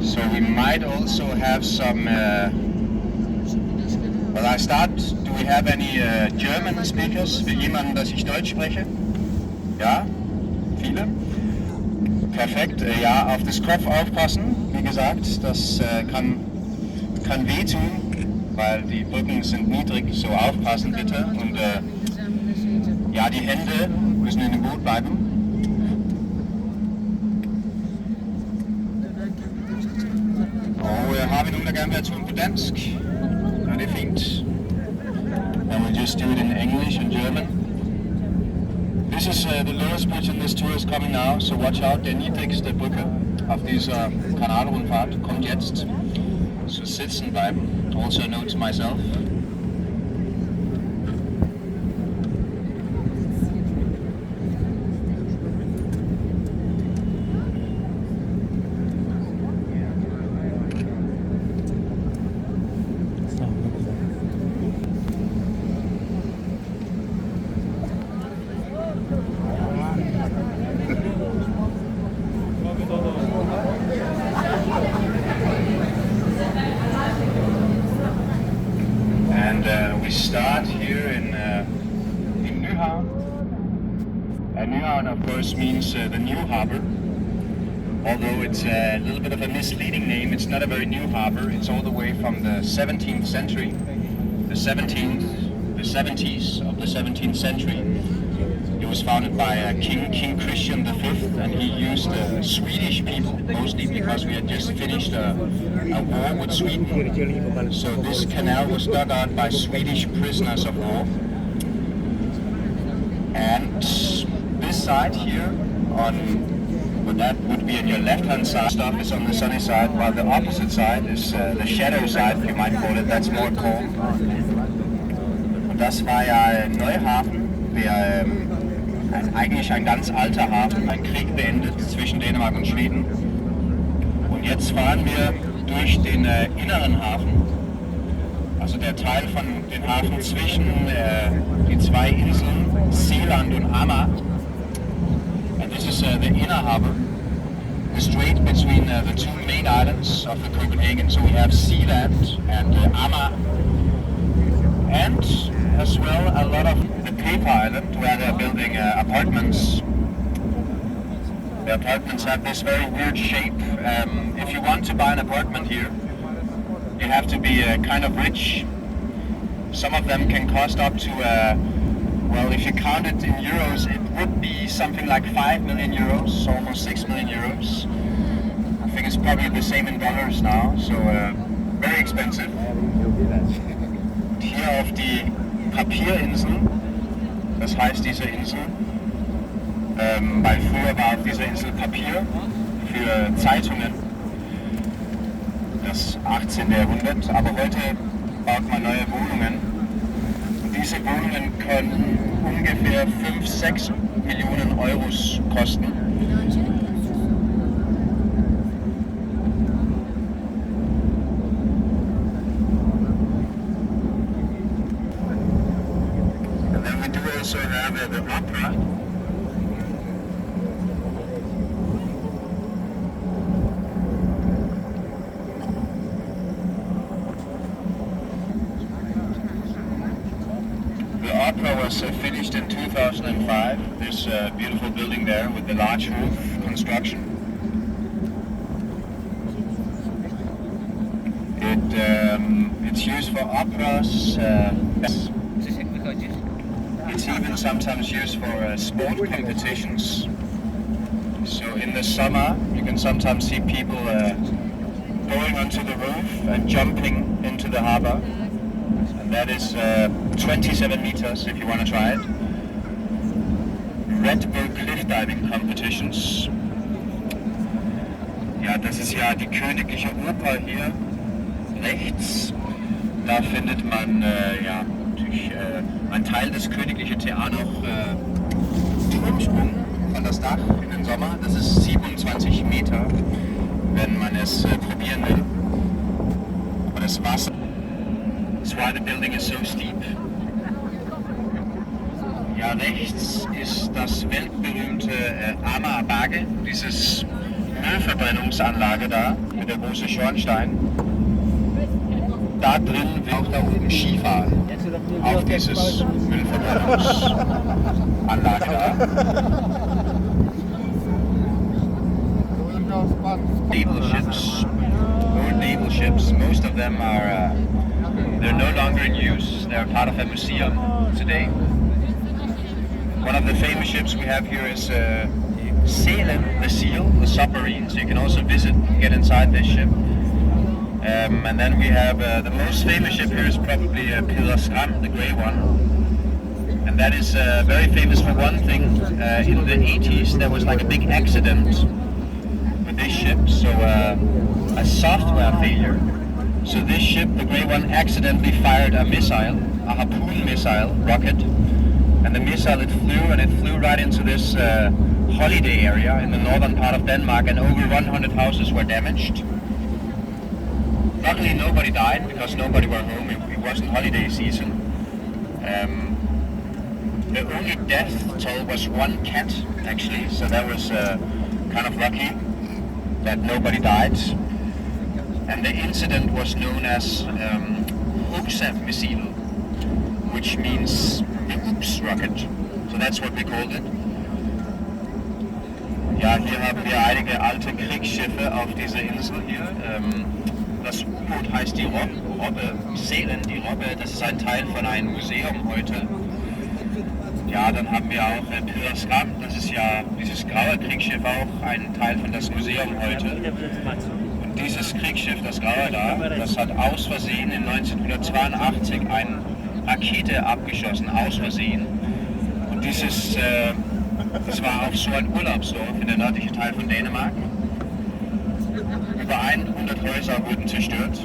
So we might also have some. Well, I start. Do we have any German speakers? Will jemand, dass ich Deutsch spreche? Ja? Viele? Perfekt. Ja, auf das Kopf aufpassen. Wie gesagt, das kann wehtun, weil die Brücken sind niedrig. So aufpassen bitte. Und ja, die Hände müssen in dem Boot bleiben. Og har vi nogen, der gerne vil have turen på dansk? Ja, det er fint. And we'll just do it in English and German. This is the lowest bridge in this tour is coming now, so watch out. Der niedrigste Brücke auf dieser Kanalrundfahrt kommt jetzt. So sitzen bleiben. Also a note to myself. We start here in Nyhavn. Nyhavn, of course, means the new harbor. Although it's a little bit of a misleading name, it's not a very new harbor. It's all the way from the 17th century, the 70s of the 17th century. It was founded by King Christian V, and he used Swedish people, mostly because we had just finished a war with Sweden. So this canal was dug out by Swedish prisoners of war. And this side here, well, that would be on your left-hand side, stuff is on the sunny side, while the opposite side is the shadow side, you might call it, that's more calm. Und das war ja Nyhavn, der eigentlich ein ganz alter Hafen, ein Krieg beendet zwischen Dänemark und Schweden. Und jetzt fahren wir durch den inneren Hafen, also der Teil von dem Hafen zwischen die zwei Inseln, Seeland und Amager. And this is the inner harbor, the strait between the two main islands of the Copenhagen. So we have Sealand and Amager, and as well a lot of the Cape Island where they're building apartments. The apartments have this very weird shape. If you want to buy an apartment here, you have to be kind of rich. Some of them can cost up to, well, if you count it in euros, it would be something like 5 million euros, so almost 6 million euros. I think it's probably the same in dollars now, so very expensive. Hier auf die Papierinseln, das heißt diese Insel, weil früher war auf dieser Insel Papier für Zeitungen, das 18. Jahrhundert, aber heute baut man neue Wohnungen. Und diese Wohnungen können ungefähr 5-6 Millionen Euros kosten. And then we do also have the opera. The opera was finished in 2005, this beautiful building there with the large roof construction. It's used for operas, it's even sometimes used for sport competitions. So in the summer you can sometimes see people going onto the roof and jumping into the harbor. That is 27 meters if you want to try it. Red Bull Cliff Diving Competitions. Ja, das ist ja die Königliche Oper hier rechts. Da findet man ja, natürlich ein Teil des Königlichen Theaters noch Turmsprung von das Dach in den Sommer. Das ist 27 Meter, wenn man es probieren will. Aber das Wasser. That's why the building is so steep. Ja, rechts ist das weltberühmte Amalienborg, dieses Müllverbrennungsanlage da mit der großen Schornstein. Da drin will auch da oben Skifahren auf dieses Müllverbrennungsanlage da. Naval ships, old naval ships. Most of them are they're no longer in use. They're part of a museum today. One of the famous ships we have here is Seelen, the seal, the submarine. So you can also visit, get inside this ship. And then we have the most famous ship here is probably Ved Stranden, the grey one. And that is very famous for one thing. In the 80s there was like a big accident with this ship, so a software failure. So this ship, the grey one, accidentally fired a missile, a harpoon missile rocket. And the missile, it flew right into this holiday area in the northern part of Denmark, and over 100 houses were damaged. Luckily nobody died because nobody were home, it wasn't holiday season. The only death toll was one cat actually, so that was kind of lucky that nobody died. And the incident was known as Oops missile, which means the Oops rocket. So that's what we called it. Ja, hier haben wir einige alte Kriegsschiffe auf dieser Insel hier. Das U-Boot heißt die Robbe, Seelen, die Robbe, das ist ein Teil von einem Museum heute. Ja, dann haben wir auch Ved Stranden, das ist ja dieses graue Kriegsschiff auch, ein Teil von das Museum heute. Und dieses Kriegsschiff, das graue da, das hat aus Versehen in 1982 eine Rakete abgeschossen, aus Versehen. Und dieses, das war auch so ein Urlaubsdorf in der nördlichen Teil von Dänemark. Über 100 Häuser wurden zerstört,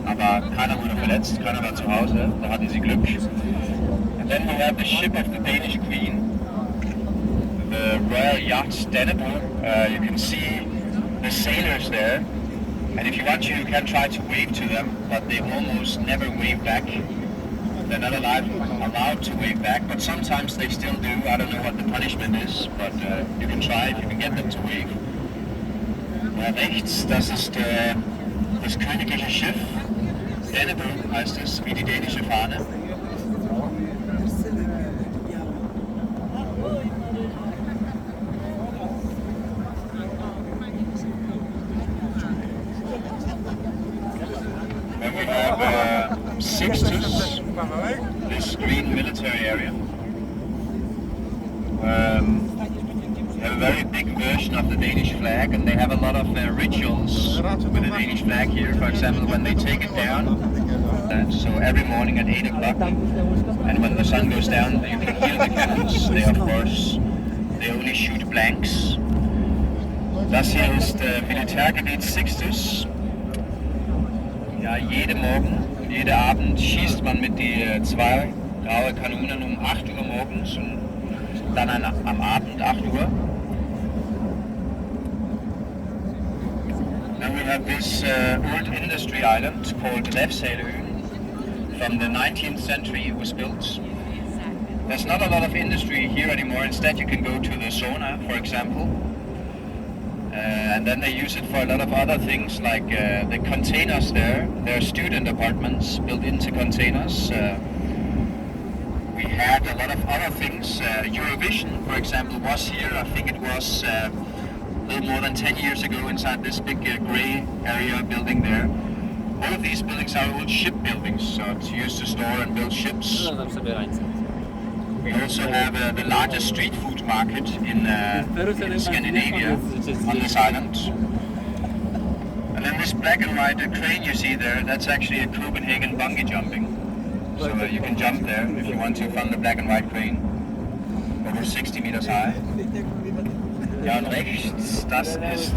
aber keiner wurde verletzt, keiner war zu Hause, da hatten sie Glück. And then we have the ship of the Danish Queen, the Royal Yacht Dannebrog. You can see the sailors there, and if you want you can try to wave to them, but they almost never wave back. They're not allowed to wave back, but sometimes they still do. I don't know what the punishment is, but you can try if you can get them to wave. Rechts, das ist das königliche Schiff. Dannebrog heißt es, wie die dänische Fahne. Then we have Sixtus, this green military area. They have a very big version of the Danish flag, and they have a lot of rituals with the Danish flag here. For example, when they take it down, so every morning at 8 o'clock, and when the sun goes down, you can hear the cannons. They, of course, they only shoot blanks. Das hier ist Militärgebiet Sixtus. Ja, jede Morgen und jede Abend schießt man mit die zwei graue Kanonen um 8 Uhr morgens und dann am Abend 8 Uhr. Then we have this old industry island called Refshaløen. From the 19th century it was built. There's not a lot of industry here anymore. Instead you can go to the sauna, for example. And then they use it for a lot of other things, like the containers there. There are student apartments built into containers. We had a lot of other things. Eurovision, for example, was here. I think it was a little more than 10 years ago inside this big grey area building there. All of these buildings are old ship buildings, so it's used to store and build ships. We also have the largest street food market in Scandinavia on this island. And then this black and white crane you see there, that's actually a Copenhagen bungee jumping. So you can jump there if you want to from the black and white crane, over 60 meters high. Ja, und rechts, das ist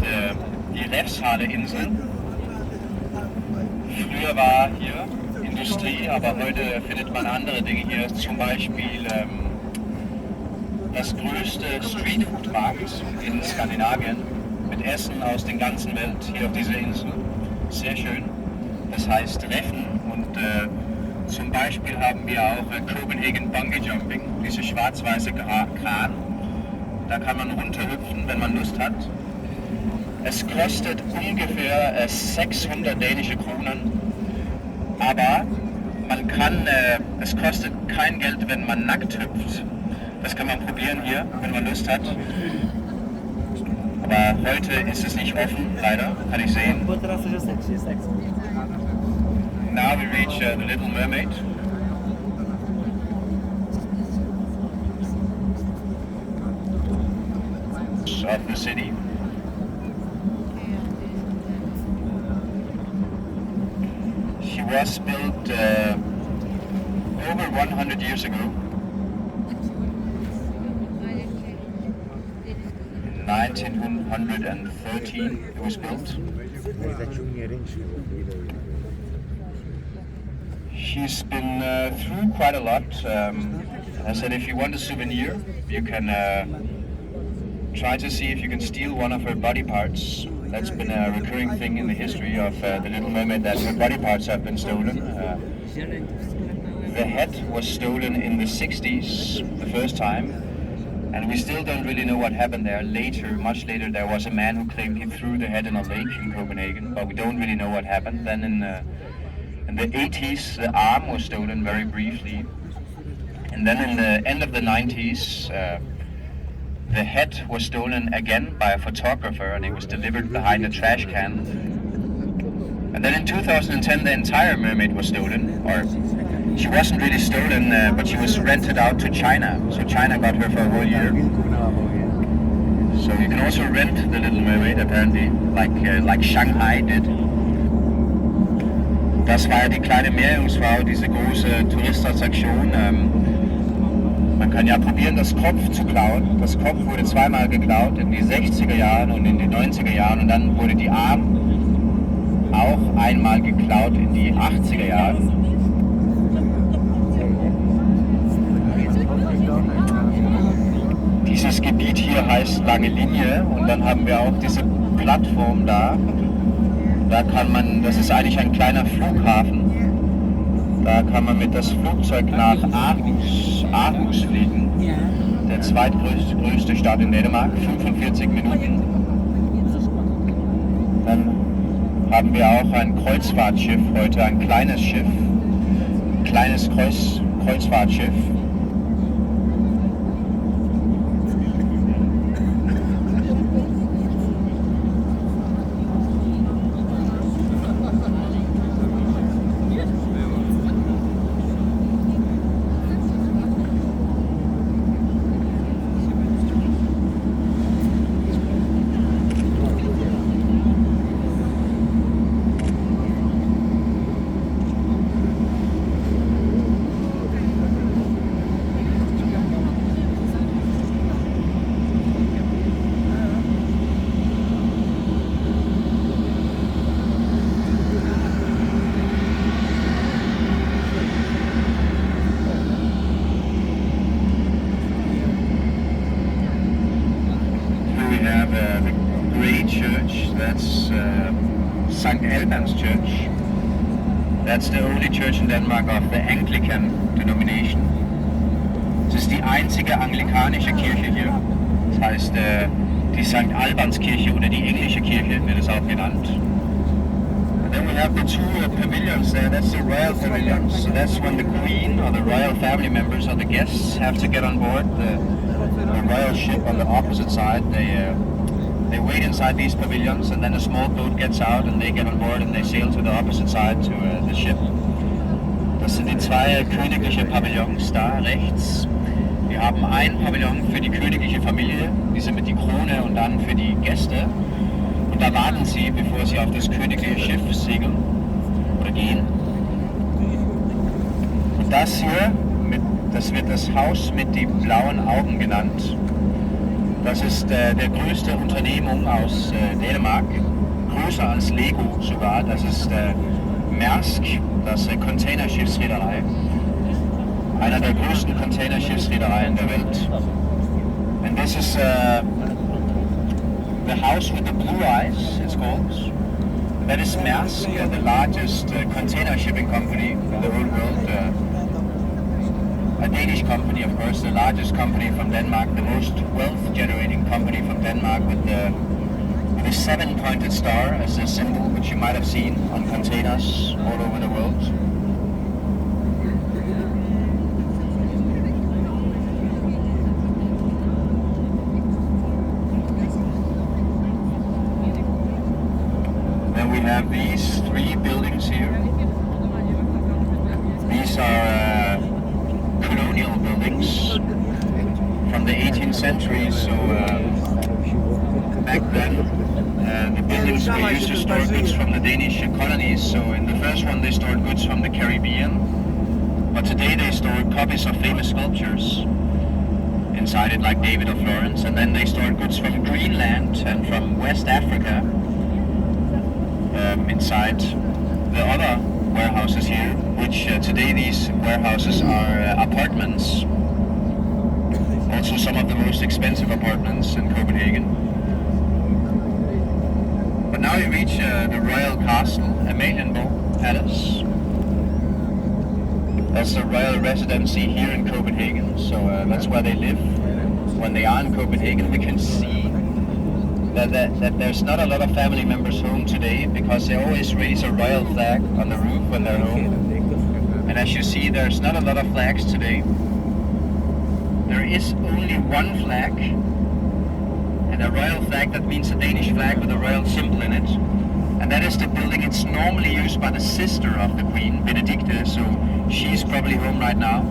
die Refshaløen. Früher war hier Industrie, aber heute findet man andere Dinge hier, zum Beispiel das größte Streetfood-Markt in Skandinavien mit Essen aus der ganzen Welt hier auf dieser Insel. Sehr schön. Das heißt Reffen und zum Beispiel haben wir auch Copenhagen Bungee Jumping, diese schwarz-weiße Kran. Da kann man runterhüpfen, wenn man Lust hat. Es kostet ungefähr 600 dänische Kronen, aber man kann, es kostet kein Geld, wenn man nackt hüpft. Das kann man probieren hier, wenn man Lust hat. Aber heute ist es nicht offen, leider, kann ich sehen. Now we reach the Little Mermaid. Of the city. She was built over 100 years ago. In 1913 it was built. She's been through quite a lot. I said if you want a souvenir, you can try to see if you can steal one of her body parts. That's been a recurring thing in the history of the Little Mermaid, that her body parts have been stolen. The head was stolen in the 60s, the first time, and we still don't really know what happened there. Later, much later, there was a man who claimed he threw the head in a lake in Copenhagen, but we don't really know what happened. Then in the 80s, the arm was stolen very briefly, and then in the end of the 90s, the head was stolen again by a photographer, and it was delivered behind a trash can. And then in 2010, the entire mermaid was stolen, or she wasn't really stolen, but she was rented out to China. So China got her for a whole year. So you can also rent the Little Mermaid, apparently, like Shanghai did. Das war ja die kleine Meerjungfrau, diese große Touristenattraktion. Man kann ja probieren, das Kopf zu klauen. Das Kopf wurde zweimal geklaut, in die 60er Jahren und in die 90er Jahren. Und dann wurde die Arm auch einmal geklaut in die 80er Jahren. Dieses Gebiet hier heißt Lange Linie und dann haben wir auch diese Plattform da. Da kann man, das ist eigentlich ein kleiner Flughafen. Da kann man mit das Flugzeug nach Aarhus fliegen, der zweitgrößte Stadt in Dänemark, 45 Minuten. Dann haben wir auch ein Kreuzfahrtschiff heute, ein kleines Schiff, kleines Kreuzfahrtschiff. Church. That's the only church in Denmark of the Anglican denomination. Es ist die einzige anglikanische Kirche hier. Das heißt, die St. Albanskirche oder die englische Kirche wird es auch genannt. And then we have the two pavilions there. That's the royal pavilions. So that's when the Queen or the royal family members or the guests have to get on board the royal ship on the opposite side. They wait inside these pavilions, and then a small boat gets out, and they get on board, and they sail to the opposite side to the ship. Das sind die zwei königliche Pavillons da rechts. Wir haben ein Pavillon für die königliche Familie, diese mit die Krone, und dann für die Gäste. Und da warten sie, bevor sie auf das königliche Schiff segeln oder gehen. Und das hier, das wird das Haus mit den blauen Augen genannt. Das ist der größte Unternehmung aus Dänemark, größer als Lego sogar. Das ist Maersk, das Containerschiffsreederei, einer der größten Containerschiffsreedereien der Welt. And this is the house with the blue eyes, it's called. That is Maersk, the largest container shipping company in the whole world. A Danish company, of course, the largest company from Denmark, the most wealth-generating company from Denmark, with with a seven-pointed star as a symbol, which you might have seen on containers all over the world. Then we have these three buildings here. These are colonial buildings from the 18th century, so back then the buildings were used to store goods from the Danish colonies. So in the first one they stored goods from the Caribbean, but today they store copies of famous sculptures inside it, like David of Florence, and then they stored goods from Greenland and from West Africa inside the other warehouses here, which today these warehouses are apartments. Also some of the most expensive apartments in Copenhagen. But now you reach the royal castle, Amalienborg Palace. That's the royal residency here in Copenhagen, so that's where they live. When they are in Copenhagen, we can see that there's not a lot of family members home today, because they always raise a royal flag on the roof when they're home. And as you see, there's not a lot of flags today. There is only one flag, and a royal flag that means a Danish flag with a royal symbol in it. And that is the building. It's normally used by the sister of the Queen, Benedicte, so she's probably home right now.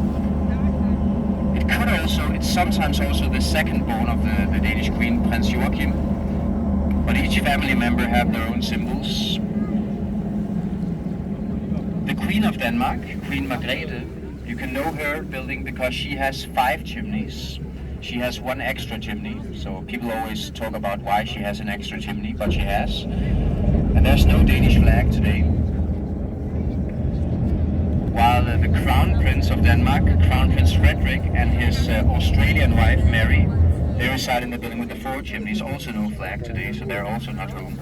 It's sometimes also the second born of the Danish Queen, Prince Joachim. But each family member have their own symbols. The Queen of Denmark, Queen Margrethe, you can know her building because she has 5 chimneys. She has 1 extra chimney, so people always talk about why she has an extra chimney, but she has. And there's no Danish flag today. While the Crown Prince of Denmark, Crown Prince Frederik, and his Australian wife Mary, they reside in the building with the 4 chimneys, also no flag today, so they're also not home.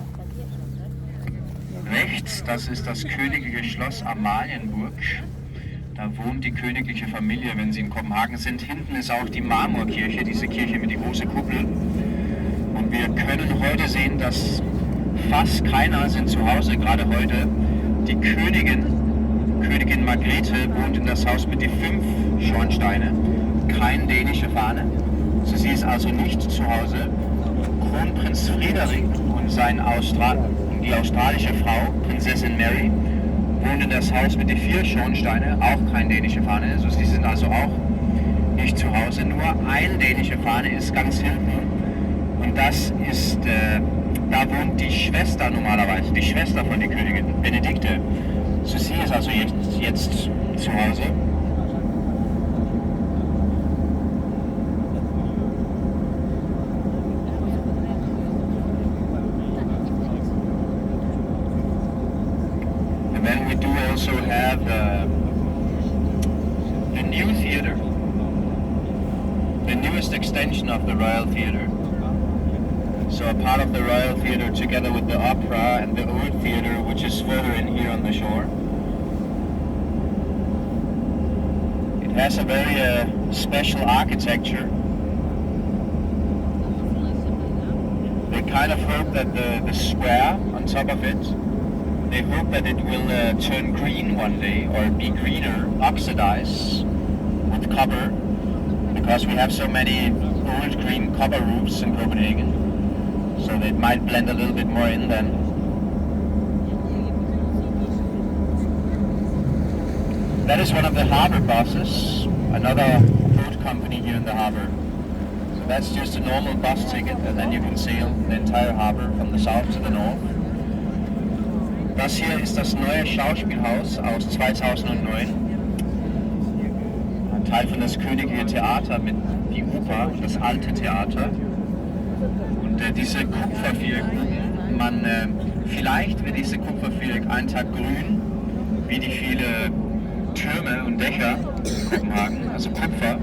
Rechts, das ist das königliche Schloss Amalienborg. Da wohnt die königliche Familie, wenn sie in Kopenhagen sind. Hinten ist auch die Marmorkirche, diese Kirche mit der großen Kuppel. Und wir können heute sehen, dass fast keiner sind zu Hause, gerade heute. Die Königin Margrethe wohnt in das Haus mit den 5 Schornsteine. Keine dänische Fahne. So, sie ist also nicht zu Hause. Kronprinz Frederik und die australische Frau, Prinzessin Mary, wohnen in das Haus mit den 4 Schornsteine, auch keine dänische Fahne. Also sie sind also auch nicht zu Hause. Nur eine dänische Fahne ist ganz hinten. Und das ist, da wohnt die Schwester normalerweise, die Schwester von der Königin, Benedikte. So, sie ist also jetzt zu Hause. And then we do also have the new theater, the newest extension of the Royal Theater. So a part of the Royal Theatre together with the opera and the old theatre, which is further in here on the shore. It has a very special architecture. They kind of hope that the square on top of it, they hope that it will turn green one day, or be greener, oxidize with copper, because we have so many old green copper roofs in Copenhagen. So it might blend a little bit more in then. That is one of the harbor buses, another boat company here in the harbor. So that's just a normal bus ticket, and then you can sail the entire harbor from the south to the north. Das hier ist das neue Schauspielhaus aus 2009. Ein Teil von das Königliche Theater mit die Oper, das alte Theater. Und diese Kupferviereck, vielleicht wird diese Kupferviereck einen Tag grün, wie die viele Türme und Dächer in Kopenhagen, also Kupfer.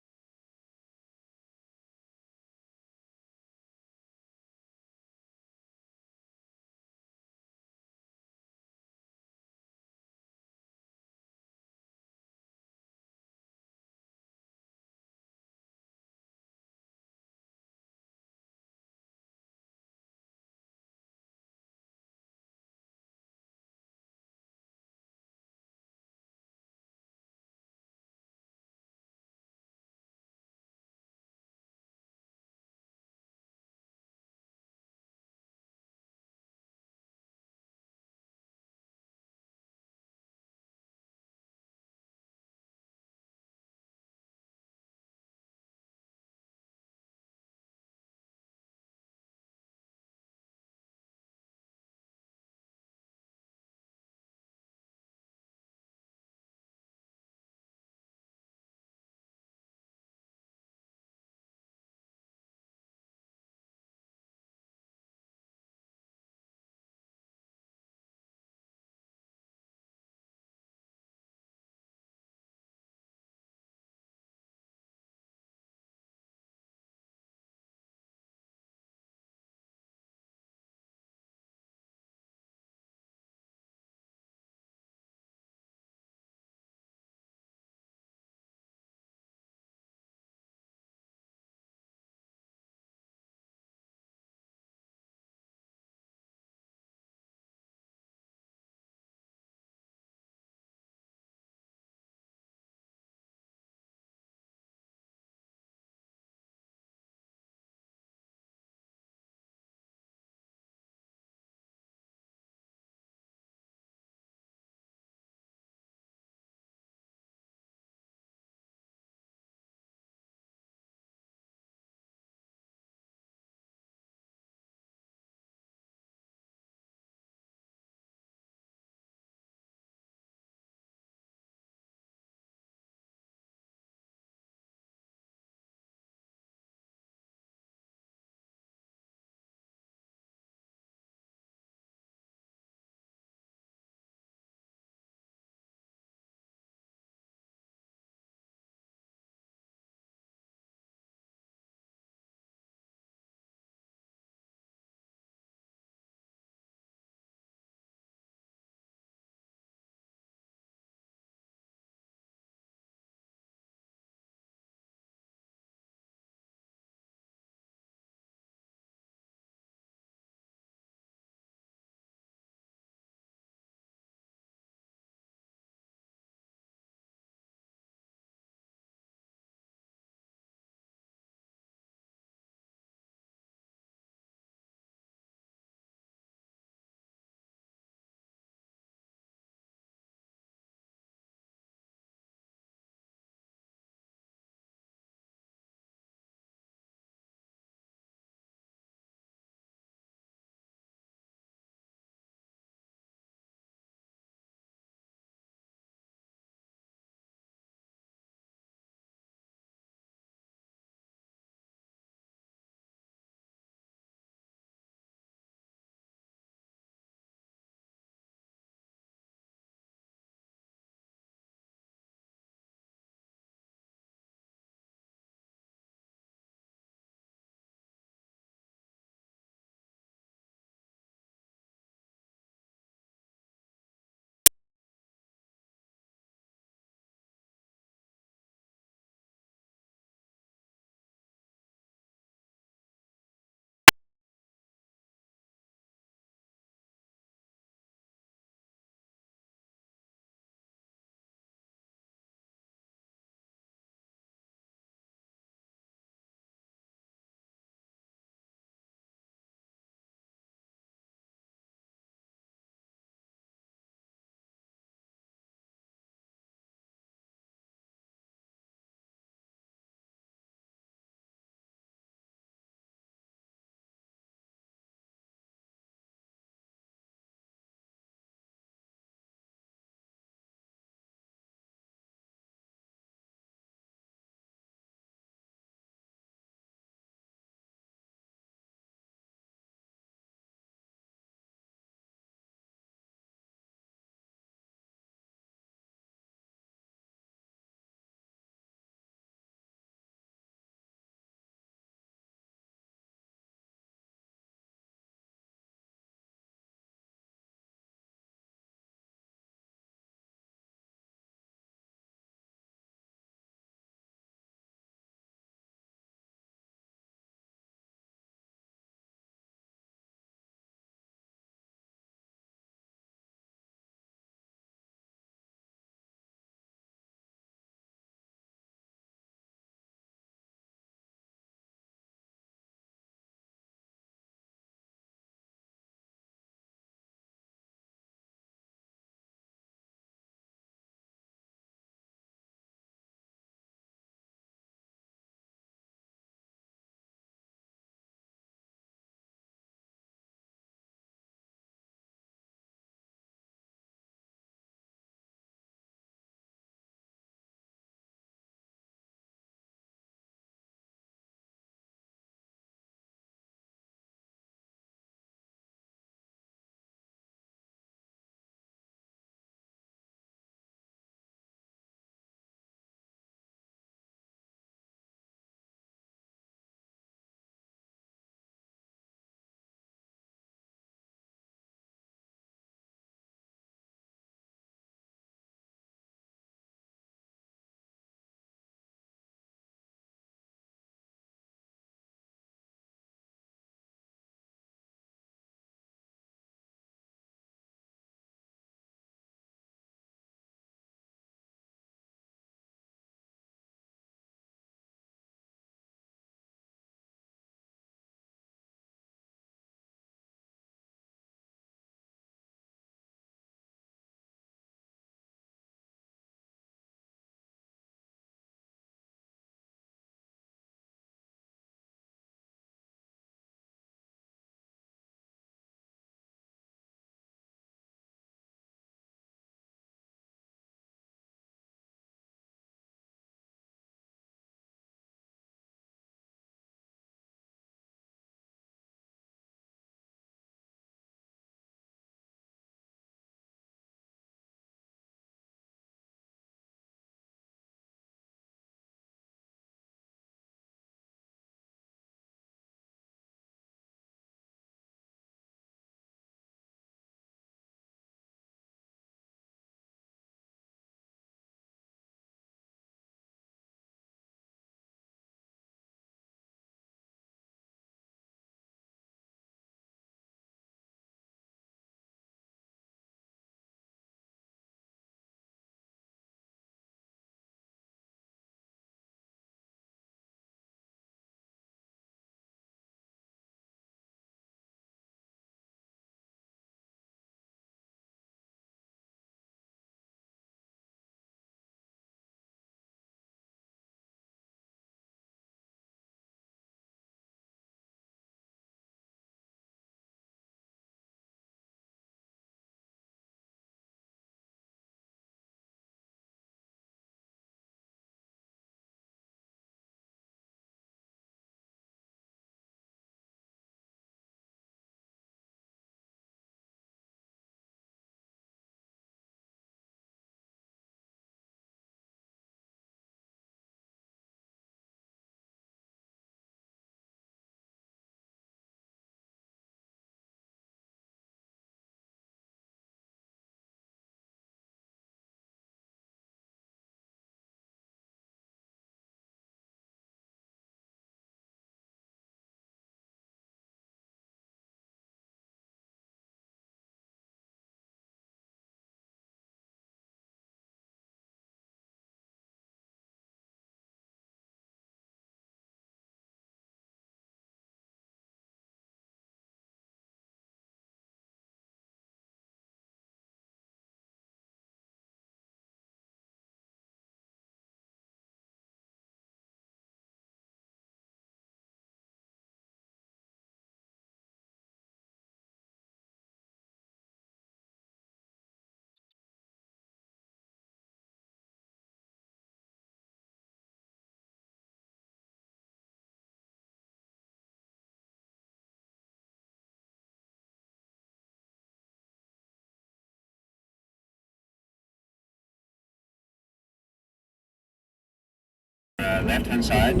left-hand side.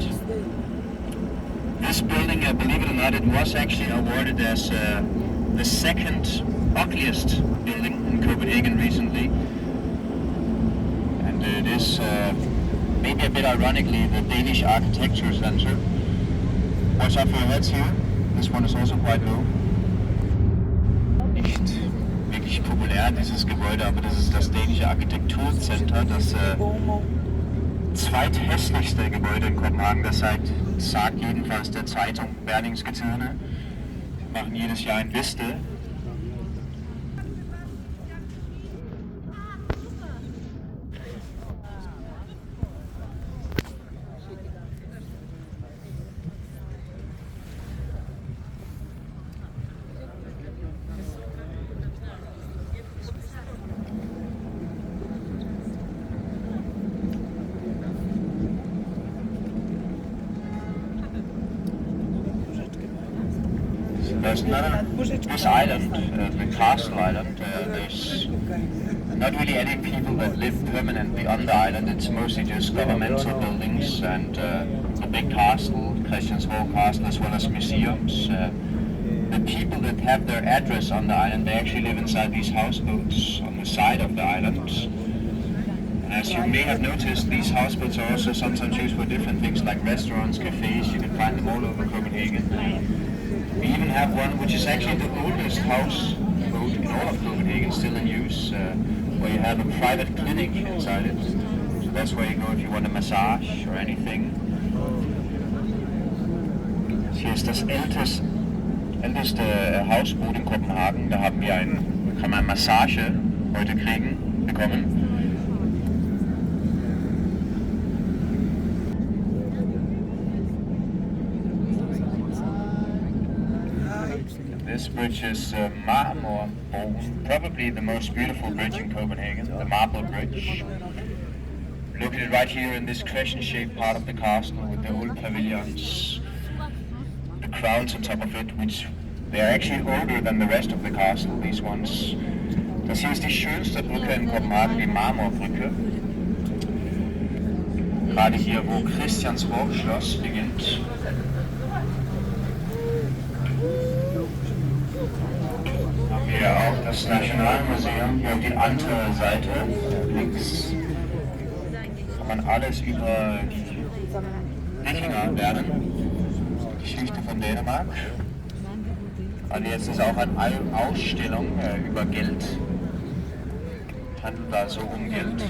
This building, believe it or not, it was actually awarded as the second ugliest building in Copenhagen recently. And it is maybe a bit ironically the Danish Architecture Center. Watch out for your heads here. This one is also quite low. Nicht wirklich populär, dieses Gebäude, aber das ist das Dänische Architekturcenter, das zweithässlichste Gebäude in Kopenhagen. Das sagt jedenfalls der Zeitung Berlingske Tidende. Wir machen jedes Jahr eine Liste. There's this island, the Castle Island, there's not really any people that live permanently on the island. It's mostly just governmental buildings and the big castle, Christiansborg Castle, as well as museums. The people that have their address on the island, they actually live inside these houseboats on the side of the island. And as you may have noticed, these houseboats are also sometimes used for different things like restaurants, cafes. You can find them all over Copenhagen. We even have one which is actually the oldest houseboat in all of Copenhagen still in use, where you have a private clinic inside it. So that's where you go if you want a massage or anything. Hier ist das älteste Hausboot in Kopenhagen. Da haben wir kann man Massage heute bekommen. This bridge is Amalienborg, probably the most beautiful bridge in Copenhagen, the Marble Bridge. Located right here in this crescent-shaped part of the castle with the old pavilions, the crowns on top of it, which they are actually older than the rest of the castle, these ones. Das hier ist die schönste Brücke in Kopenhagen, die Marmorbrücke. Gerade hier, wo Christiansborg Schloss beginnt. Hier auch das Nationalmuseum, hier auf die andere Seite, links, kann man alles über die Wikinger lernen, die Geschichte von Dänemark. Also jetzt ist auch eine Ausstellung über Geld, handelt also Geld.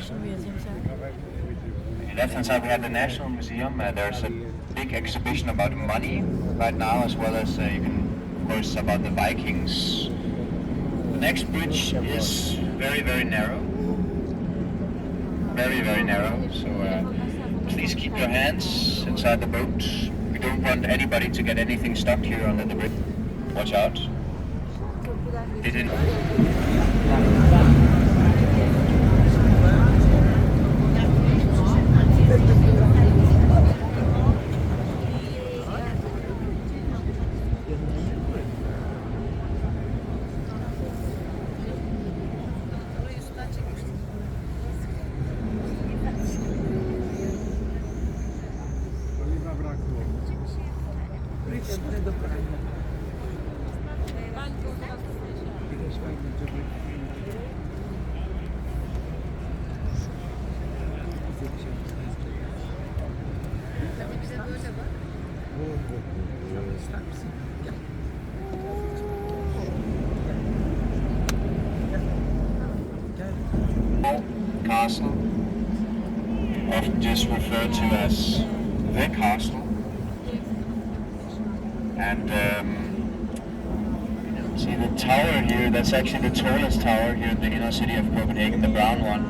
On the left hand side we have the National Museum, there's a big exhibition about money right now, as well as you can, of course, about the Vikings. The next bridge is very, very narrow. Very, very narrow. So please keep your hands inside the boat. We don't want anybody to get anything stuck here under the bridge. Watch out. Castle, often just referred to as the castle, and see the tower here, that's actually the tallest tower here in the inner city of Copenhagen, the brown one.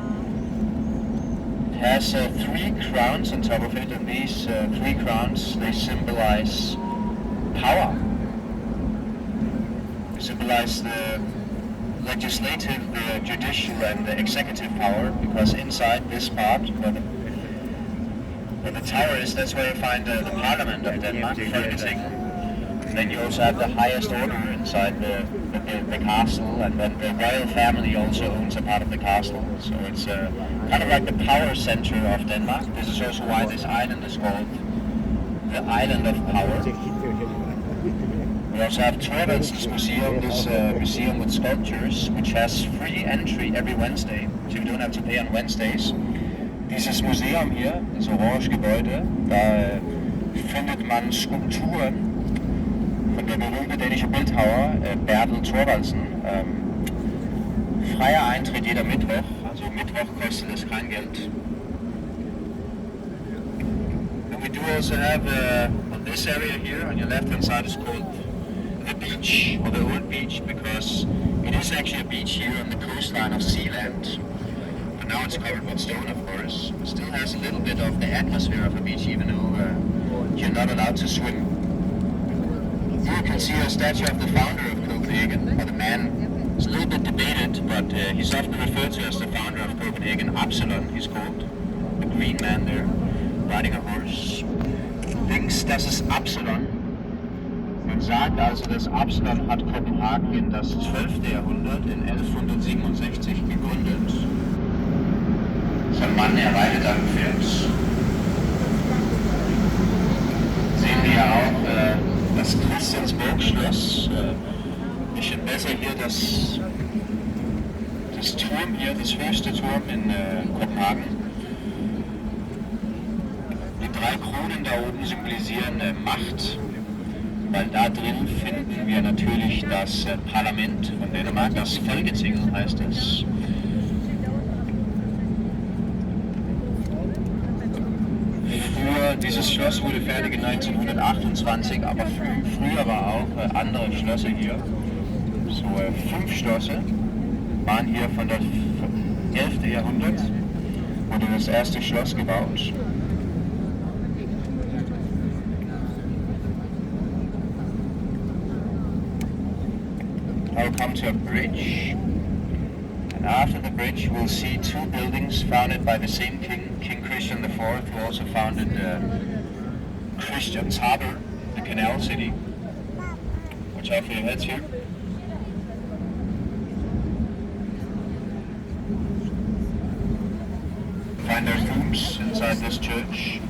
It has 3 crowns on top of it, and these 3 crowns, they symbolize power. They symbolize the legislative, the judicial and the executive power, because inside this part where the tower is, that's where you find the parliament of Denmark, Folketing. And then you also have the highest order inside the castle, and then the royal family also owns a part of the castle. So it's kind of like the power center of Denmark. This is also why this island is called the Island of Power. We also have Thorvaldsen's Museum, this museum with sculptures, which has free entry every Wednesday, so you don't have to pay on Wednesdays. Dieses Museum hier, das orange Gebäude, da findet man Skulpturen von der berühmte dänische Bildhauer Bertel Thorvaldsen. Freier Eintritt jeder Mittwoch, also Mittwoch kostet es kein Geld. And we do also have on this area here on your left hand side is called the beach, or the old beach, because it is actually a beach here on the coastline of Sealand. But now it's covered with stone, of course. It still has a little bit of the atmosphere of a beach, even though you're not allowed to swim. Here you can see a statue of the founder of Copenhagen, or the man. It's a little bit debated, but he's often referred to as the founder of Copenhagen. Absalon, he's called. The green man there, riding a horse. Thinks das ist Absalon. Man sagt also, dass Absalon hat Kopenhagen in das 12. Jahrhundert, in 1167 gegründet. So ein Mann, er reitet am Pferd. Sehen wir auch das Christiansborg-Schloss. Bisschen besser hier das Turm hier, das höchste Turm in Kopenhagen. Die 3 Kronen da oben symbolisieren Macht. Weil da drin finden wir natürlich das Parlament von Dänemark, das Folketinget heißt es. Dieses Schloss wurde fertig in 1928, aber früher war auch andere Schlösser hier. So 5 Schlösser waren hier von der 11. Jahrhundert, wurde das erste Schloss gebaut. I'll come to a bridge, and after the bridge we'll see 2 buildings founded by the same king, King Christian IV, who also founded Christian's Harbor, the canal city. Watch out for your heads here. Find their tombs inside this church.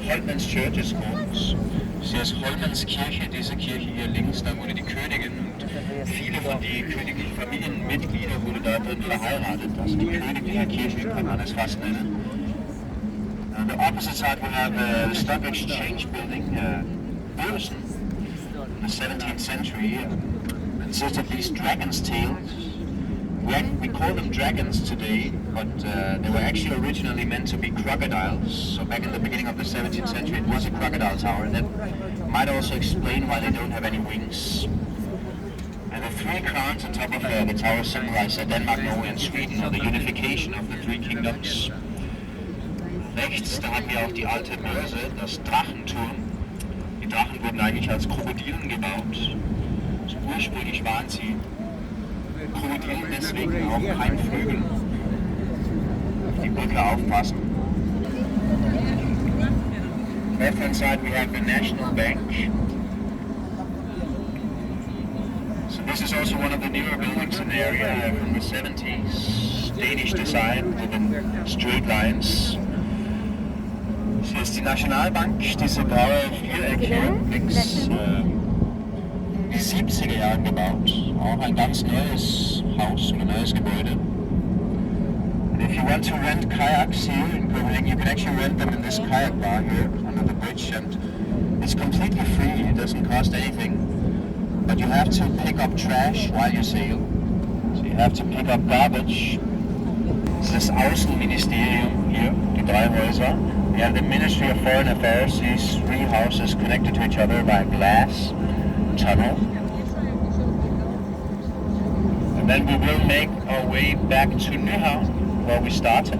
Holmen's Church is called. Sie heißt Holmens Kirche, diese Kirche hier links, da wurde die Königin und viele von den königlichen Familienmitgliedern wurde da drin verheiratet. Also die königliche Kirche kann man es fast nennen. On the opposite side we have the Stock Exchange building, Börsen, in the 17th century. Consists of these dragon's tails. We call them dragons today, but they were actually originally meant to be crocodiles. So back in the beginning of the 17th century it was a crocodile tower. That might also explain why they don't have any wings. And the 3 crowns on top of the tower symbolize Denmark, Norway and Sweden, or the unification of the 3 kingdoms. Rechts, da haben wir auch die alte Börse, das Drachenturm. Die Drachen wurden eigentlich als Krokodilen gebaut. So ursprünglich waren sie Krokodilen, deswegen auch kein Flügel. Auf die Brücke aufpassen. Left hand side we have the National Bank. So this is also one of the newer buildings in the area from the 70s. Danish design with straight lines. Hier ist die Nationalbank, diese blaue Viereck hier links. Die 70er Jahren gebaut. Auch ein ganz neues Haus oder neues Gebäude. And if you want to rent kayaks here in Copenhagen, you can actually rent them in this kayak bar here under the bridge, and it's completely free, it doesn't cost anything. But you have to pick up trash while you sail. So you have to pick up garbage. This is das Außenministerium hier, die 3 Häuser. We have the Ministry of Foreign Affairs, these 3 houses connected to each other by a glass tunnel. And then we will make our way back to Nyhavn, where we started.